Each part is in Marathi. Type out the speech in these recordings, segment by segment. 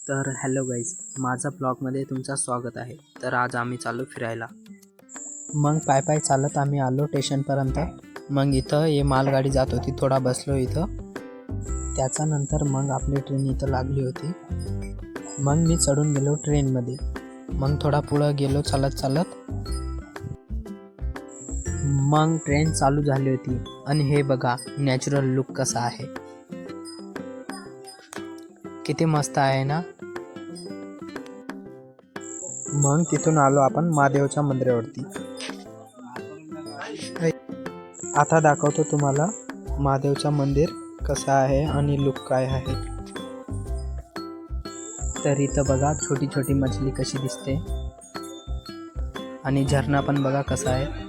तर हॅलो गाईज, माझा ब्लॉगमध्ये तुमचं स्वागत आहे. तर आज आम्ही चाललो फिरायला. मग पाय चालत आम्ही आलो स्टेशनपर्यंत. मग इथं ये मालगाडी जात होती, थोडा बसलो इथं. त्याच्यानंतर मग आपली ट्रेन इथं लागली होती. मग मी चढून गेलो ट्रेनमध्ये. मग थोडा पुढं गेलो चालत. मग ट्रेन चालू झाली होती आणि हे बघा नॅचरल लुक कसा आहे, किती मस्त आहे ना. मग तिथून आलो आपण महादेवच्या मंदिरावरती. आता दाखवतो तुम्हाला महादेवचा मंदिर कसं आहे आणि लुक काय आहे. तर इथं बघा छोटी छोटी मछली कशी दिसते आणि झरणा पण बघा कसा आहे.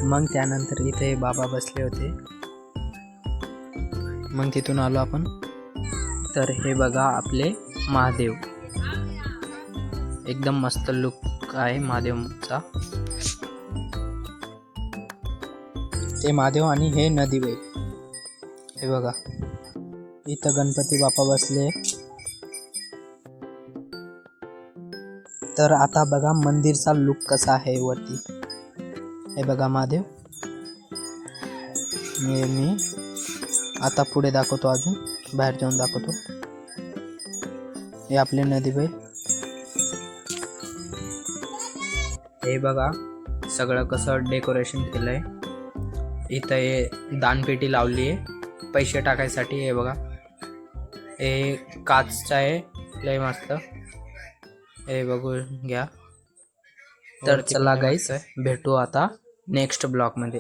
मग त्यानंतर इथे बाबा बसले होते. मग तिथून आलो आपण. तर हे बघा आपले महादेव, एकदम मस्त लुक आहे महादेवचा. ते महादेव आणि हे नदी बाई, हे बघा इथं गणपती बाप्पा बसले. तर आता बघा मंदिरचा लुक कसा आहे वरती. हे बघा महादेव. मी आता पुढे दाखवतो, अजून बाहेर जाऊन दाखवतो. हे आपले नदी बैल. हे बघा सगळं कसं डेकोरेशन केलंय. इथं हे दानपेटी लावली आहे पैसे टाकायसाठी. हे बघा हे काचचं आहे, लय मस्त. हे बघू घ्या. तर चला गाईस, भेटू आता नेक्स्ट ब्लॉगमध्ये.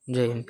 जय हिंद.